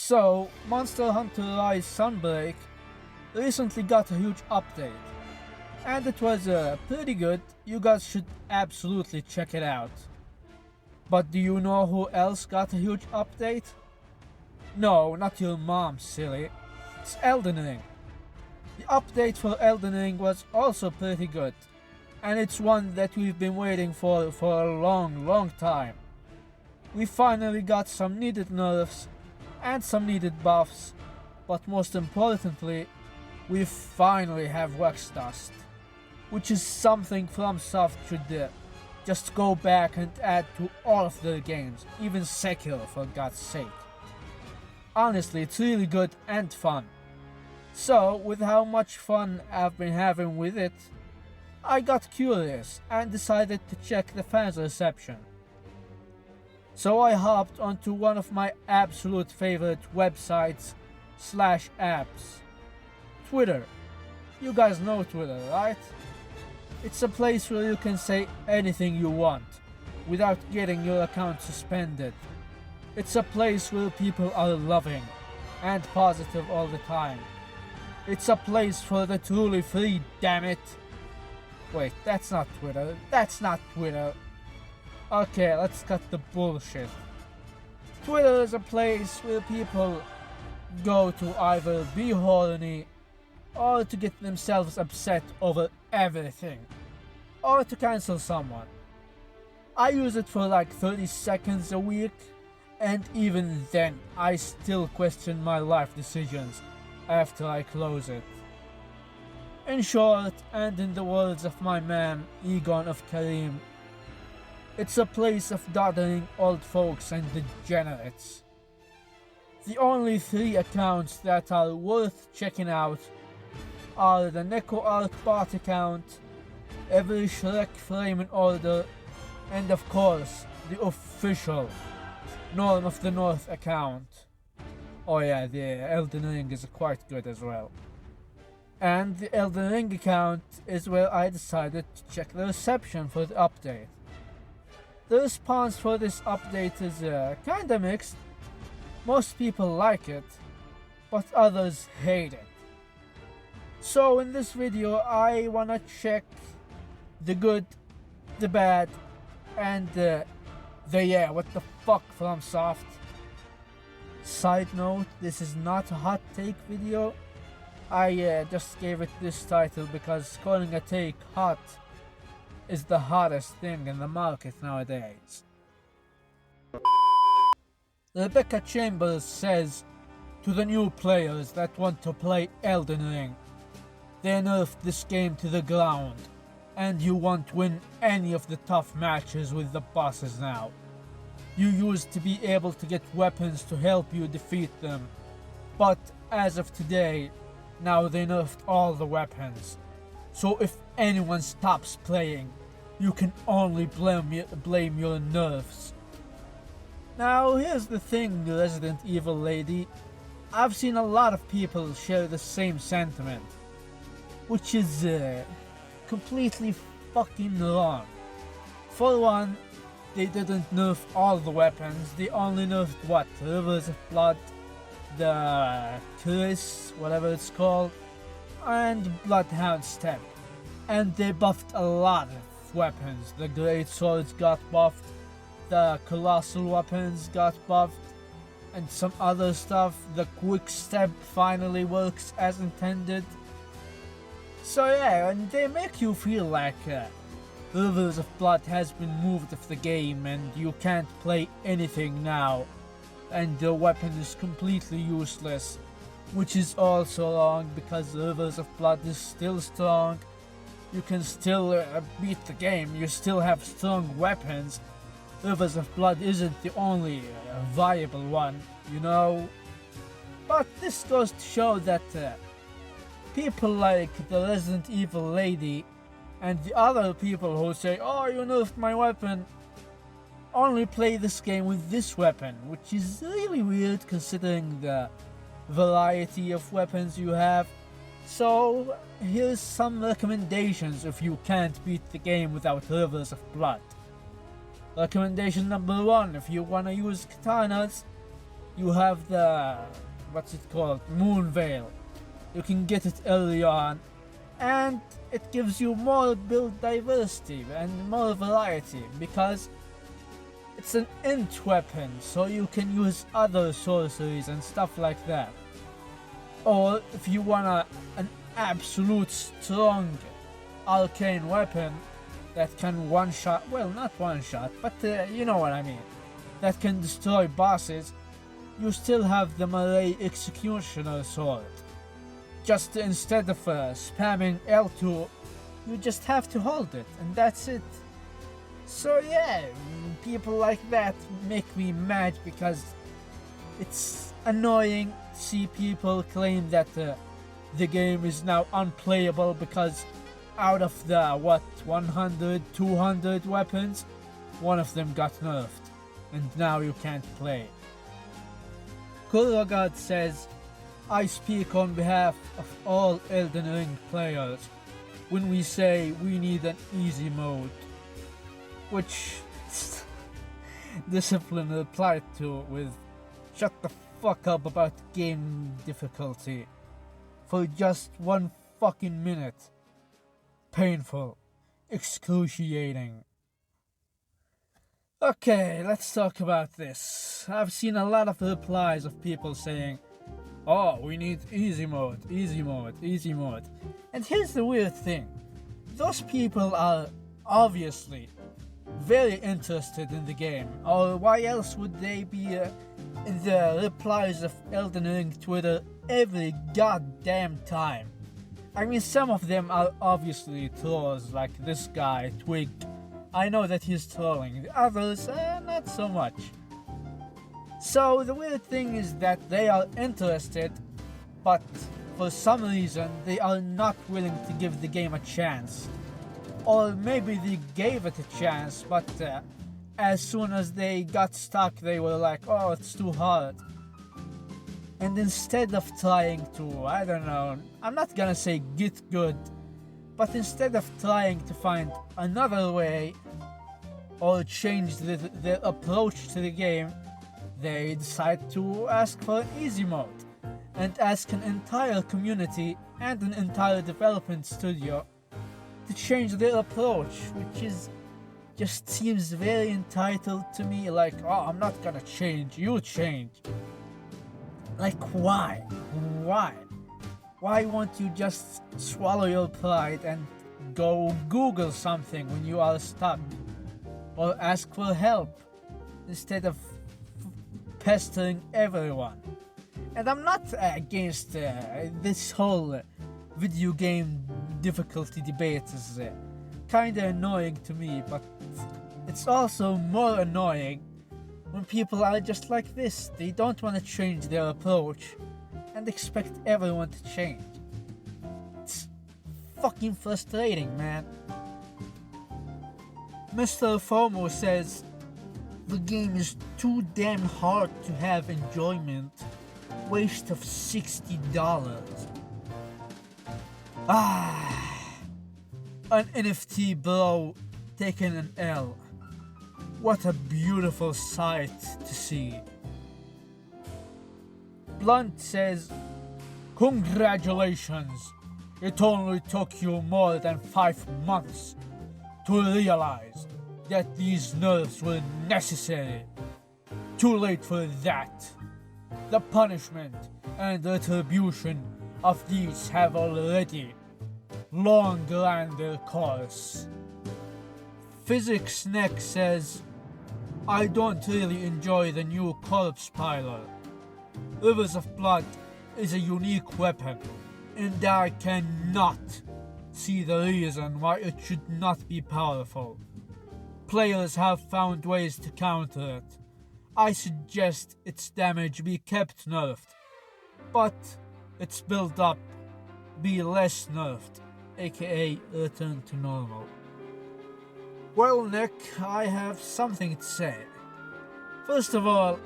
So, Monster Hunter Rise Sunbreak recently got a huge update, and it was pretty good. You guys should absolutely check it out. But do you know who else got a huge update? No, not your mom, silly. It's Elden Ring. The update for Elden Ring was also pretty good, and it's one that we've been waiting for a long time. We finally got some needed nerfs and some needed buffs, but most importantly, we finally have Wax Dust, which is something FromSoft should just go back and add to all of their games, even Sekiro for God's sake. Honestly, it's really good and fun. So, with how much fun I've been having with it, I got curious and decided to check the fans' reception. So I hopped onto one of my absolute favorite websites / apps, Twitter. You guys know Twitter, right? It's a place where you can say anything you want without getting your account suspended. It's a place where people are loving and positive all the time. It's a place for the truly free, damn it. Wait, that's not Twitter. That's not Twitter. Okay, let's cut the bullshit. Twitter is a place where people go to either be horny, or to get themselves upset over everything, or to cancel someone. I use it for like 30 seconds a week, and even then I still question my life decisions after I close it. In short, and in the words of my man Egon of Karim, it's a place of doddering old folks and degenerates. The only 3 accounts that are worth checking out are the Neko Art bot account, every Shrek frame in order, and of course, the official Norm of the North account. Oh yeah, the Elden Ring is quite good as well. And the Elden Ring account is where I decided to check the reception for the update. The response for this update is kinda mixed. Most people like it, but others hate it. So in this video I wanna check the good, the bad, and the yeah, what the fuck FromSoft. Side note, this is not a hot take video. I just gave it this title because calling a take hot is the hottest thing in the market nowadays. Rebecca Chambers says to the new players that want to play Elden Ring, they nerfed this game to the ground, and you won't win any of the tough matches with the bosses now. You used to be able to get weapons to help you defeat them, but as of today, now they nerfed all the weapons. So if anyone stops playing, you can only blame your nerfs. Now here's the thing, Resident Evil lady. I've seen a lot of people share the same sentiment, which is completely fucking wrong. For one, they didn't nerf all the weapons. They only nerfed what? Rivers of Blood, the Chris, whatever it's called, and Bloodhound Step. And they buffed a lot of weapons. The Great Swords got buffed, the Colossal weapons got buffed, and some other stuff. The Quick Step finally works as intended. So yeah, and they make you feel like Rivers of Blood has been moved off the game and you can't play anything now, and the weapon is completely useless, which is also wrong because Rivers of Blood is still strong. You can still beat the game, you still have strong weapons. Rivers of Blood isn't the only viable one, you know. But this goes to show that people like the Resident Evil lady and the other people who say, oh, you nerfed my weapon, only play this game with this weapon, which is really weird considering the variety of weapons you have. So here's some recommendations if you can't beat the game without Rivers of Blood. Recommendation number 1, if you wanna use katanas, You have the, what's it called, Moon Veil. You can get it early on, and it gives you more build diversity and more variety because it's an int weapon, so you can use other sorceries and stuff like that. Or if you want an absolute strong arcane weapon that can one-shot, well, not one-shot, but you know what I mean, that can destroy bosses, you still have the Malay Executioner Sword. Just instead of spamming L2, you just have to hold it, and that's it. So yeah, people like that make me mad because it's annoying to see people claim that the game is now unplayable because out of the 100, 200 weapons, one of them got nerfed, and now you can't play. Kurogard says, I speak on behalf of all Elden Ring players when we say we need an easy mode, which Discipline replied to with, shut the fuck up about game difficulty for just 1 fucking minute. Painful. Excruciating. Okay, let's talk about this. I've seen a lot of replies of people saying, oh, we need easy mode, easy mode, easy mode. And here's the weird thing. Those people are obviously very interested in the game, or why else would they be in the replies of Elden Ring Twitter every goddamn time? I mean, some of them are obviously trolls, like this guy, Twig. I know that he's trolling. The others, not so much. So the weird thing is that they are interested, but for some reason they are not willing to give the game a chance. Or maybe they gave it a chance, but as soon as they got stuck, they were like, oh, it's too hard. And instead of trying to, I don't know, I'm not gonna say get good, but instead of trying to find another way or change their approach to the game, they decide to ask for an easy mode and ask an entire community and an entire development studio to change their approach, which is just seems very entitled to me, like, oh, I'm not gonna change, you change. Like, why? Why won't you just swallow your pride and go Google something when you are stuck? Or ask for help instead of pestering everyone? And I'm not against this whole video game difficulty debate. Is kinda annoying to me, but it's also more annoying when people are just like this. They don't want to change their approach and expect everyone to change. It's fucking frustrating, man. Mr. FOMO says, the game is too damn hard to have enjoyment. Waste of $60. An NFT bro taking an L. What a beautiful sight to see. Blunt says, congratulations. It only took you more than 5 months to realize that these nerfs were necessary. Too late for that. The punishment and retribution of these have already long ran their course. Physics Neck says, I don't really enjoy the new Corpse Piler. Rivers of Blood is a unique weapon, and I cannot see the reason why it should not be powerful. Players have found ways to counter it. I suggest its damage be kept nerfed, but its build up be less nerfed, aka return to normal. Well, Nick, I have something to say. First of all,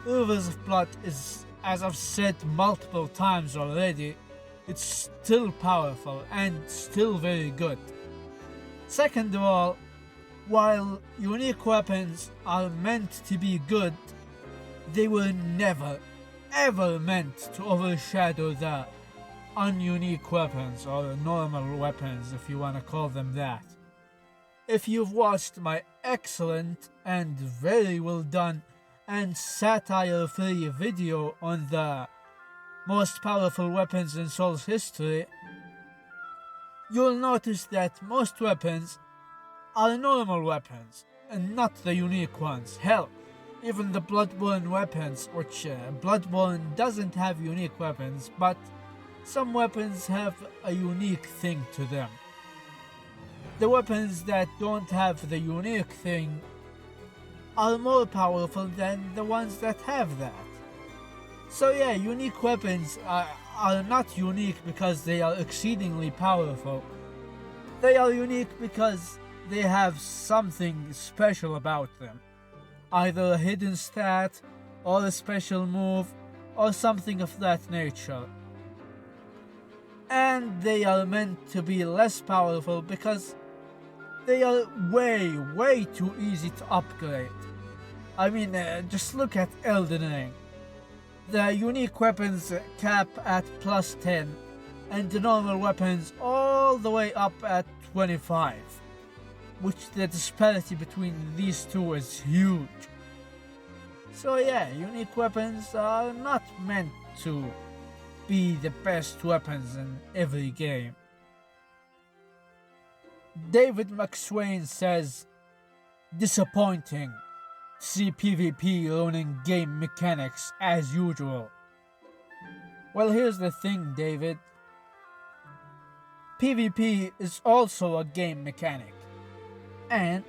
Rivers of Blood is, as I've said multiple times already, it's still powerful and still very good. Second of all, while unique weapons are meant to be good, they were never, ever meant to overshadow the ununique weapons, or normal weapons if you want to call them that. If you've watched my excellent and very well done and satire-free video on the most powerful weapons in Souls history, you'll notice that most weapons are normal weapons and not the unique ones. Hell, even the Bloodborne weapons, which Bloodborne doesn't have unique weapons, but some weapons have a unique thing to them. The weapons that don't have the unique thing are more powerful than the ones that have that. So yeah, unique weapons are not unique because they are exceedingly powerful. They are unique because they have something special about them. Either a hidden stat, or a special move, or something of that nature. And they are meant to be less powerful because they are way too easy to upgrade. I mean, just look at Elden Ring. The unique weapons cap at plus 10, and the normal weapons all the way up at 25. Which the disparity between these two is huge. So yeah, unique weapons are not meant to be the best weapons in every game. David McSwain says, disappointing to see PvP ruining game mechanics as usual. Well, here's the thing, David. PvP is also a game mechanic. And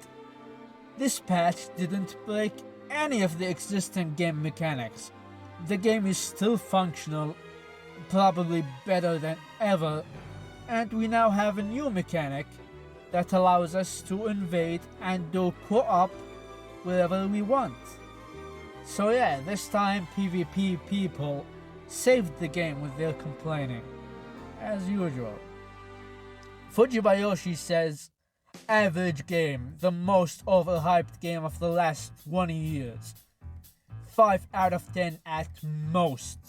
this patch didn't break any of the existing game mechanics. The game is still functional, probably better than ever, and we now have a new mechanic that allows us to invade and do co-op wherever we want. So yeah, this time PvP people saved the game with their complaining, as usual. Fujibayoshi says, average game, the most overhyped game of the last 20 years. 5 out of 10 at most.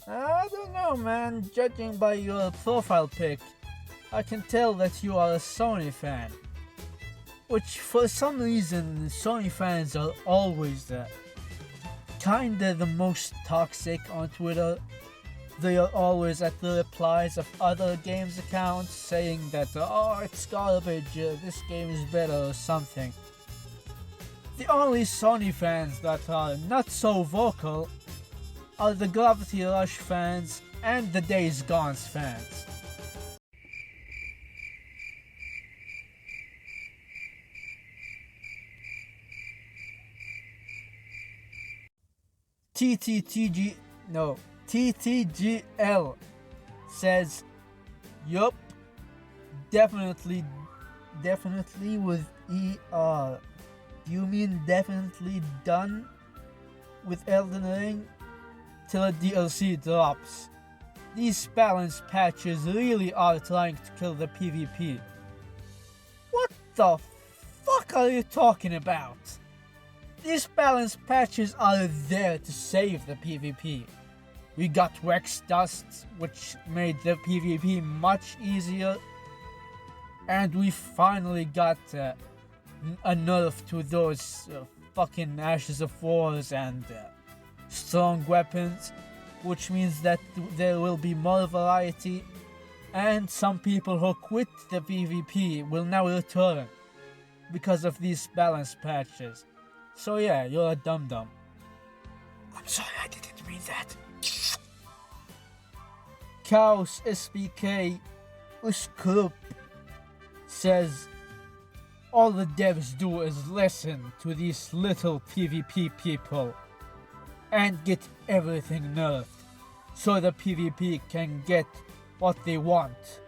I don't know, man. Judging by your profile pic, I can tell that you are a Sony fan. Which, for some reason, Sony fans are always kinda the most toxic on Twitter. They are always at the replies of other games accounts saying that, oh, it's garbage, this game is better or something. The only Sony fans that are not so vocal are the Gravity Rush fans and the Days Gone's fans. TTGL says, yup, definitely with ER. Do you mean definitely done with Elden Ring? Till a DLC drops. These balance patches really are trying to kill the PvP. What the fuck are you talking about? These balance patches are there to save the PvP. We got Wex Dust, which made the PvP much easier. And we finally got a nerf to those fucking Ashes of Wars and strong weapons, which means that there will be more variety, and some people who quit the PvP will now return because of these balance patches. So yeah, you're a dum-dum. I'm sorry, I didn't mean that. Chaos SBK Uskrup says, all the devs do is listen to these little PvP people and get everything nerfed so the PvP can get what they want,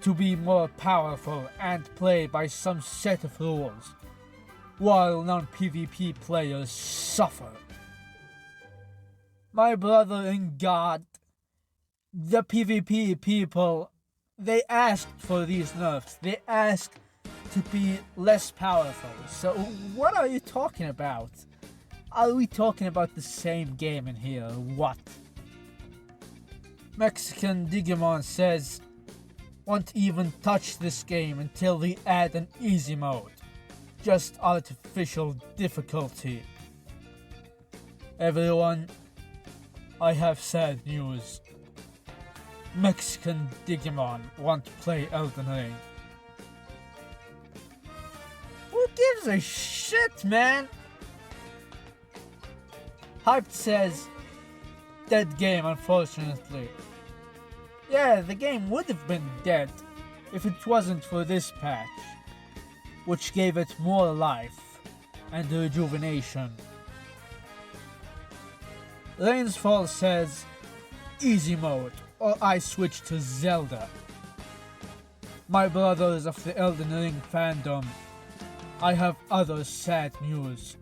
to be more powerful and play by some set of rules, while non-PvP players suffer. My brother in God, the PvP people, they asked for these nerfs. They asked to be less powerful. So what are you talking about? Are we talking about the same game in here or what? Mexican Digimon says, won't even touch this game until we add an easy mode. Just artificial difficulty. Everyone, I have sad news. Mexican Digimon won't play Elden Ring. Who gives a shit, man? Hyped says, dead game unfortunately. Yeah, the game would have been dead if it wasn't for this patch, which gave it more life and rejuvenation. Rain's Fall says, easy mode, or I switch to Zelda. My brothers of the Elden Ring fandom, I have other sad news.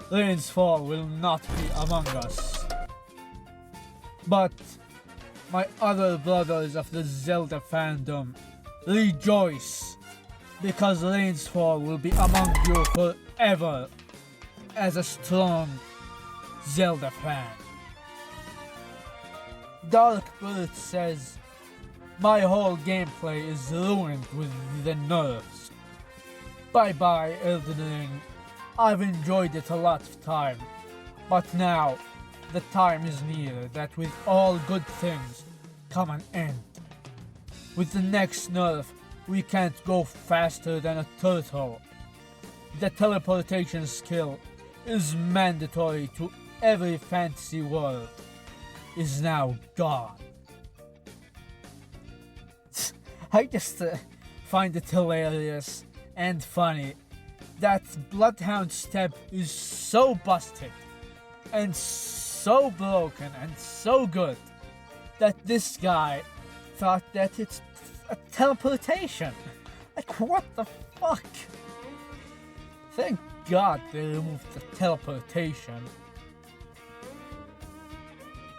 Rain's Fall will not be among us. But my other brothers of the Zelda fandom, rejoice, because Rain's Fall will be among you forever as a strong Zelda fan. Dark Bird says, my whole gameplay is ruined with the nerfs. Bye bye Elden Ring, I've enjoyed it a lot of time, but now the time is near that with all good things come an end. With the next nerf, we can't go faster than a turtle. The teleportation skill is mandatory to every fantasy world, is now gone. I just find it hilarious and funny that Bloodhound step is so busted and so broken and so good that this guy thought that it's a teleportation. Like, what the fuck? Thank God they removed the teleportation.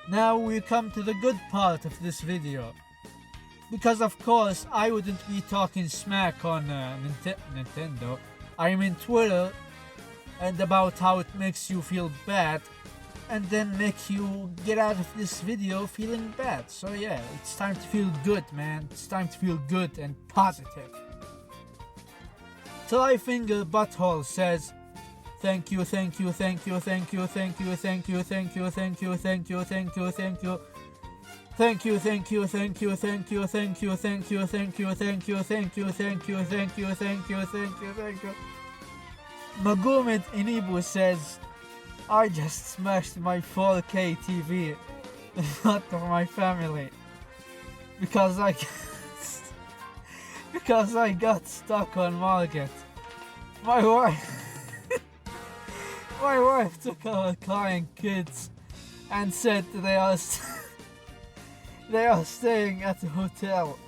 Now we come to the good part of this video. Because of course I wouldn't be talking smack on Nintendo. I mean Twitter, and about how it makes you feel bad and then make you get out of this video feeling bad. So yeah, it's time to feel good, man. It's time to feel good and positive. Tryfinger Butthole says, thank you, thank you, thank you, thank you, thank you, thank you, thank you, thank you, thank you, thank you, thank you. Thank you, thank you, thank you, thank you, thank you, thank you, thank you, thank you, thank you, thank you, thank you, thank you, thank you, thank you. Magomed Inibu says, I just smashed my 4K TV in front of my family because I got stuck on Market. My wife took our crying kids and said they are staying at the hotel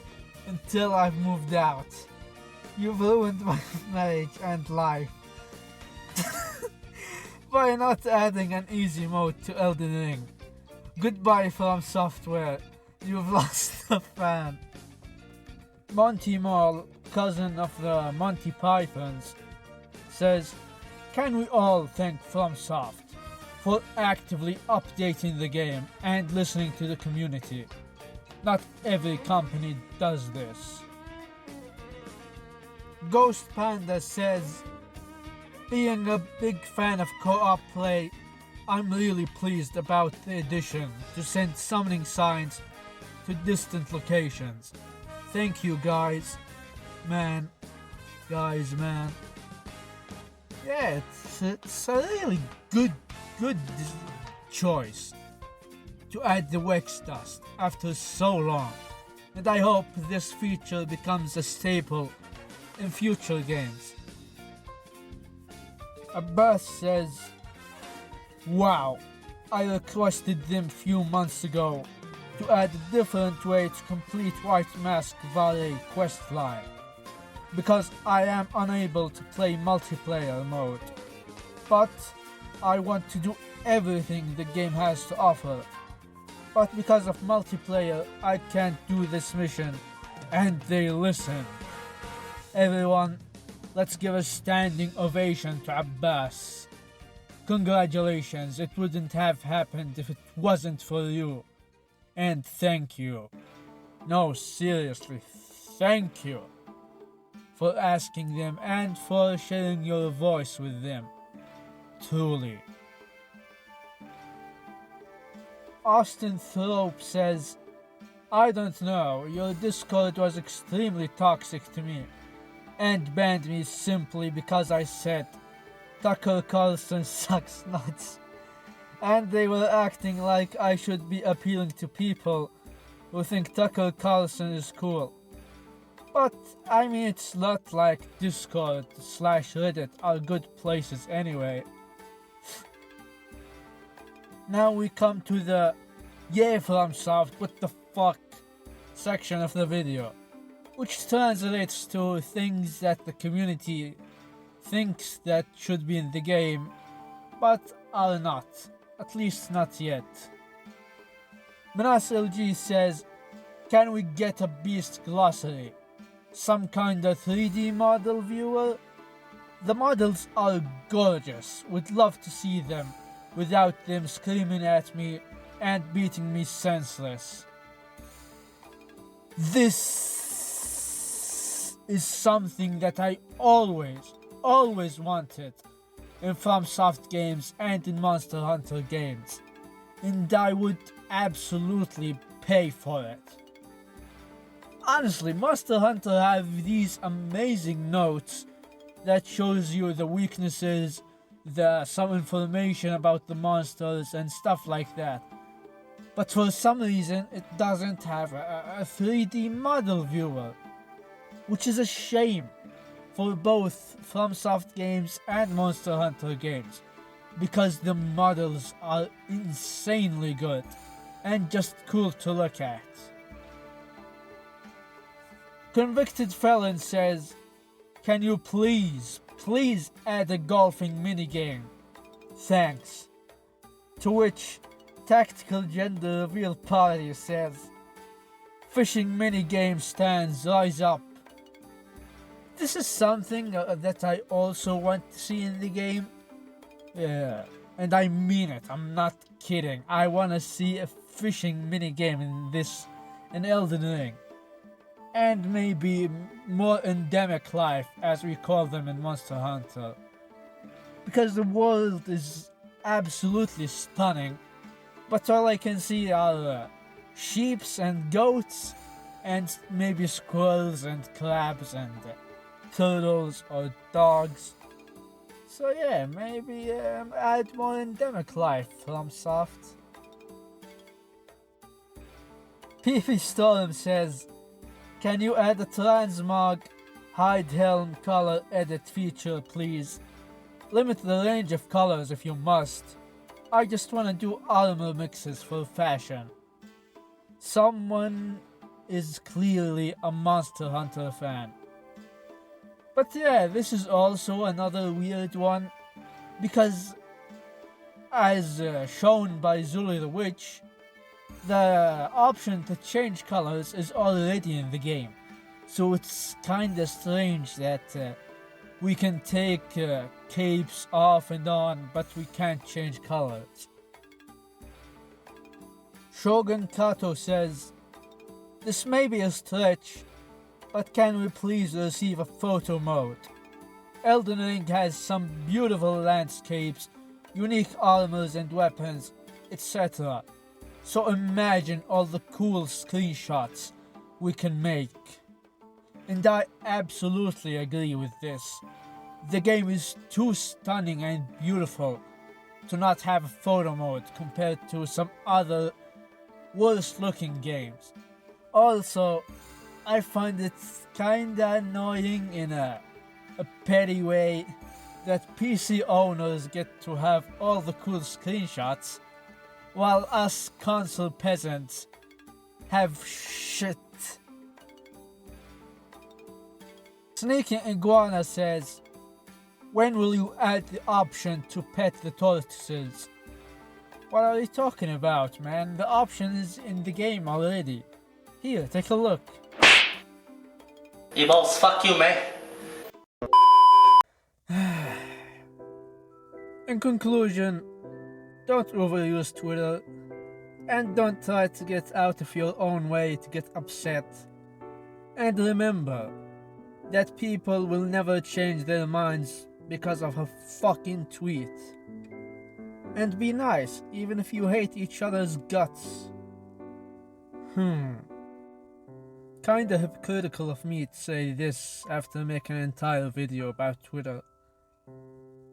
until I've moved out. You've ruined my marriage and life by not adding an easy mode to Elden Ring. Goodbye From Software, you've lost a fan. Monty Mall, cousin of the Monty Pythons, says, can we all thank FromSoft for actively updating the game and listening to the community? Not every company does this. Ghost Panda says, being a big fan of co-op play, I'm really pleased about the addition to send summoning signs to distant locations. Thank you guys, man. Yeah, it's a really good choice to add the Wex dust after so long, and I hope this feature becomes a staple in future games. Abbas says, wow, I requested them few months ago to add a different way to complete White Mask Valley questline, because I am unable to play multiplayer mode, but I want to do everything the game has to offer. But because of multiplayer, I can't do this mission, and they listen. Everyone, let's give a standing ovation to Abbas. Congratulations, it wouldn't have happened if it wasn't for you. And thank you. No, seriously, thank you for asking them and for sharing your voice with them. Truly. Austin Thrope says, I don't know, your Discord was extremely toxic to me and banned me simply because I said Tucker Carlson sucks nuts. And they were acting like I should be appealing to people who think Tucker Carlson is cool. But I mean, it's not like Discord / Reddit are good places anyway. Now we come to the "Yeah FromSoft, what the fuck" section of the video, which translates to things that the community thinks that should be in the game, but are not, at least not yet. Menas LG says, can we get a beast glossary? Some kind of 3D model viewer? The models are gorgeous, would love to see them without them screaming at me and beating me senseless. This is something that I always wanted in FromSoft games and in Monster Hunter games, and I would absolutely pay for it. Honestly, Monster Hunter have these amazing notes that shows you the weaknesses, some information about the monsters and stuff like that. But for some reason it doesn't have a 3D model viewer, which is a shame for both FromSoft games and Monster Hunter games, because the models are insanely good and just cool to look at. Convicted Felon says, can you please add a golfing minigame? Thanks. To which Tactical Gender Reveal Party says, fishing minigame stands rise up. This is something that I also want to see in the game. Yeah, and I mean it, I'm not kidding. I want to see a fishing minigame in Elden Ring. And maybe more endemic life, as we call them in Monster Hunter. Because the world is absolutely stunning, but all I can see are sheeps and goats, and maybe squirrels and crabs and turtles or dogs. So yeah, maybe add more endemic life from FromSoft. PP Storm says, can you add a transmog hide helm color edit feature, please? Limit the range of colors if you must. I just wanna do armor mixes for fashion. Someone is clearly a Monster Hunter fan. But yeah, this is also another weird one, because as shown by Zuli the Witch, the option to change colors is already in the game. So it's kinda strange that we can take capes off and on, but we can't change colors. Shogun Kato says, this may be a stretch, but can we please receive a photo mode? Elden Ring has some beautiful landscapes, unique armors and weapons, etc. So imagine all the cool screenshots we can make. And I absolutely agree with this. The game is too stunning and beautiful to not have a photo mode compared to some other worse looking games. Also, I find it kinda annoying in a petty way that PC owners get to have all the cool screenshots, while us console peasants have shit. Sneaking Iguana says, when will you add the option to pet the tortoises? What are you talking about, man? The option is in the game already. Here, take a look. E-balls, fuck you, man. In conclusion, don't overuse Twitter, and don't try to get out of your own way to get upset. And remember that people will never change their minds because of a fucking tweet. And be nice, even if you hate each other's guts. Kinda hypocritical of me to say this after making an entire video about Twitter.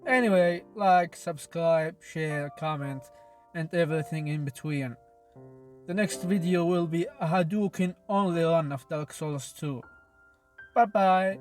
Anyway, like, subscribe, share, comment, and everything in between. The next video will be a Hadouken only run of Dark Souls 2. Bye bye!